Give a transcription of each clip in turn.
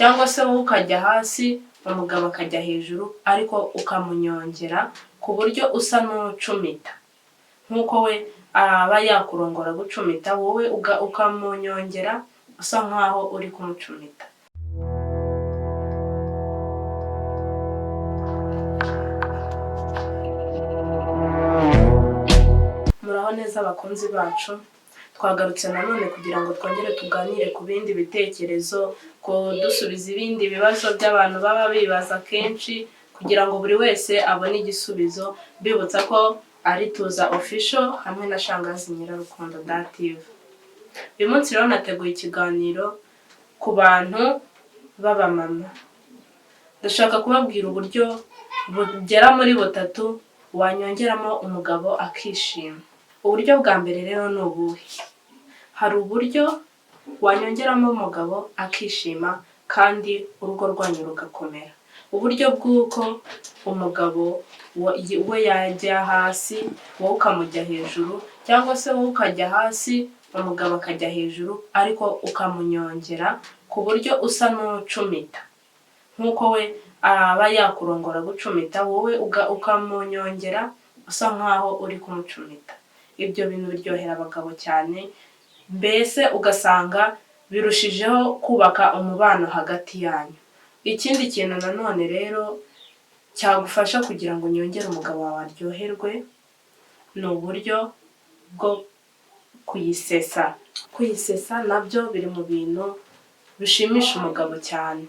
cyangwa se wowe ukajya hasi umugabo akajya hejuru ariko ukamunyongera ku buryo usa n'ucumita, nk'uko we aba yakurongora gucumita wowe ukamunyongera usa nkaho uri kumucumita. Muraho neza abakunzi bacu, twagarutse nanone kugira ngo twongere tuganire ku bindi bitekerezo, dusubiza ibindi bibazo by'abantu baba bibaza kenshi, kugira ngo buri wese abone igisubizo. Bibutsa ko ari Tuza Official hamwe na Shangazi Nyirarukundo Dative. Uyu munsi rero nateguye ikiganiro ku bantu b'abamama. Ndashaka kubabwira uburyo bugera muri butatu wanyongeramo umugabo akishima. Uburyo bwa mbere rero ni ubuhe? Hari uburyo wanyongeramo umugabo akishima kandi urugo rwanyu rugakomera. Uburyo bw'uko umugabo we yajya hasi wowe ukamujya hejuru, cyangwa se wowe ukajya hasi umugabo akajya hejuru ariko ukamunyongera ku buryo usa n'ucumita, nk'uko we aba yakurongora gucumita wowe ukamunyongera usa nkaho uri kumucumita. Ibyo bintu biryohera abagabo cyane, mbese ugasanga birushijeho kubaka umubano hagati yanyu. Ikindi kintu nanone rero cyagufasha kugira ngo unyongere umugabo wawe aryoherwe ni uburyo bwo kuyisesa. Kuyisesa nabyo biri mu bintu bishimisha umugabo cyane.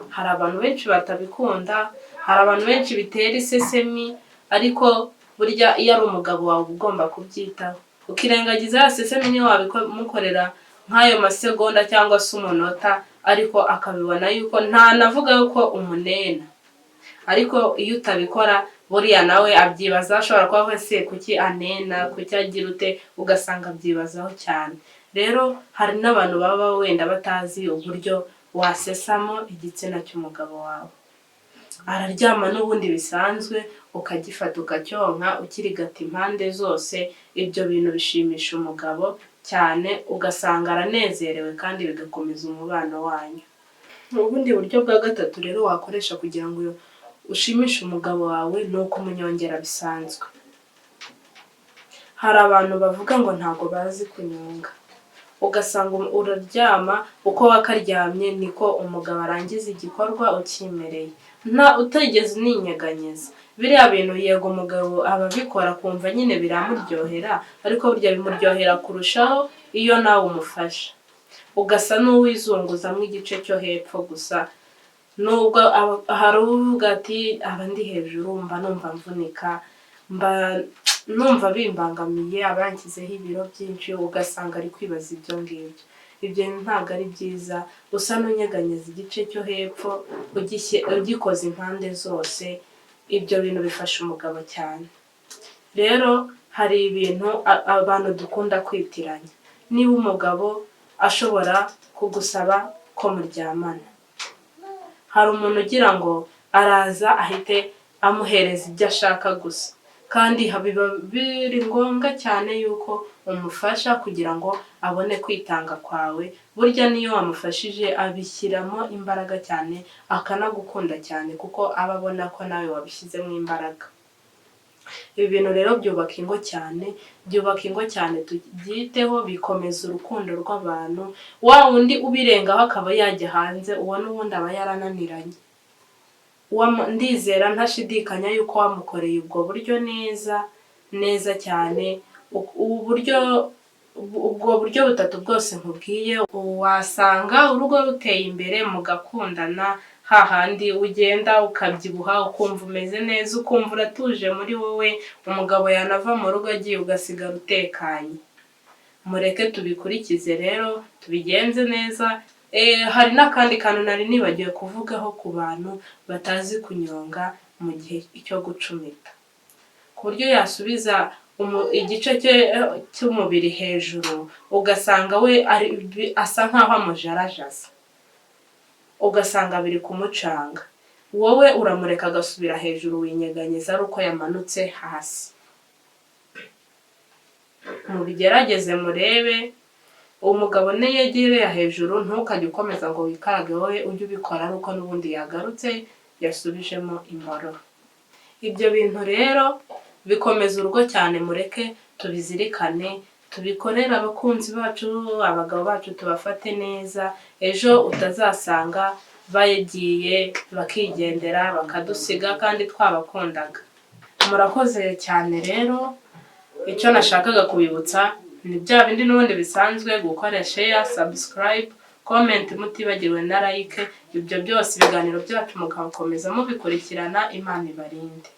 Hari abantu benshi batabikunda, hari abantu benshi bitera isesemi, ariko burya iyo ari umugabo wawe ugomba kubyitaho. Ukirengagiza ya sesemi niyo wabimukorera nk'ayo masegonda cyangwa se umunota, ariko akabibona yuko ntanavuga yuko umunena. Ariko iyo utabikora buriya nawe abyibaza, ashobora kuba wese kuki anena, kuki agira ute, ugasanga abyibazaho cyane. Rero hari n'abantu baba wenda batazi uburyo wasesamo igitsina cy'umugabo wawe. Araryama n'ubundi bisanzwe, ukagifata ukacyonka ukirigata impande zose. Ibyo bintu bishimisha umugabo cyane, ugasanga aranezerewe kandi bigakomeza umubano wanyu. Ubundi buryo bwa gatatu rero wakoresha kugira ngo ushimishe umugabo wawe ni ukumunyongera bisanzwe. Hari abantu bavuga ngo ntago bazi kunyonga, ugasanga uraryama uko wakaryamye niko umugabo arangiza igikorwa ukimereye, utegeze uninyeganyeza. Biriya bintu yego umugabo aba abikora kumva nyine biramuryohera, ariko burya bimuryohera kurushaho iyo nawe umufasha, ugasa n'uwizunguzamo igice cyo hepfo gusa. Nubwo hari uvuga ati aba ndi hejuru mba numva mvunika, mba numva bimbangamiye, abanshyizeho ibiro byinshi, ugasanga ari kwibaza ibyo ngibyo. Ibyo ntabwo ari byiza, usa n'unyeganyeza igice cyo hepfo ugikoze impande zose. Ibyo bintu bifasha umugabo cyane. Rero hari ibintu abantu dukunda kwitiranya. Niba umugabo ashobora kugusaba ko muryamana, hari umuntu ugira ngo araza ahite amuhereza ibyo ashaka gusa, kandi biba biri ngombwa cyane yuko umufasha kugira ngo abone kwitanga kwawe. Burya niyo wamufashije abishyiramo imbaraga cyane, akanagukunda cyane kuko aba abona ko nawe wabishyizemo imbaraga. Ibi bintu rero byubaka ingo cyane, tubyiteho, bikomeza urukundo rw'abantu. Wa wundi ubirengaho akaba yajya hanze, uwo n'ubundi aba yarananiranye. Ndizera ntashidikanya yuko wamukoreye ubwo buryo neza cyane. Ubwo buryo butatu bwose nkubwiye, wasanga urugo ruteye imbere, mugakundana, hahandi ugenda ukabyibuha, ukumva umeze neza, ukumva uratuje muri wowe, umugabo yanava mu rugo agiye ugasigara utekanye. Mureke tubikurikize rero, tubigenze neza. Hari n'akandi kantu nari nibagiwe kuvugaho ku bantu batazi kunyonga mu gihe cyo gucumita, ku buryo yasubiza igice cy'umubiri hejuru, ugasanga we asa nkaho amujarajaza, ugasanga biri kumucanga. Wowe uramureka agasubira hejuru, winyeganyeza ari uko yamanutse hasi. Mubigerageze murebe, umugabo ne yegereye hejuru ntukajye ukomeza ngo wikarage wowe ujye ubikora ari uko n'ubundi yagarutse yasubijemo imoro. Ibyo bintu rero bikomeza urugo cyane, mureke tubizirikane, tubikorera abakunzi bacu, abagabo bacu tubafate neza, ejo utazasanga bagiye bakigendera bakadusiga kandi twabakundaga. Murakoze cyane rero, icyo nashakaga kubibutsa ni bya bindi n'ubundi bisanzwe, gukora share, subscribe, comment mutibagiwe na like. Ibyo byose ibiganiro byacu mugakomeza mubikurikirana. Imana ibarinde.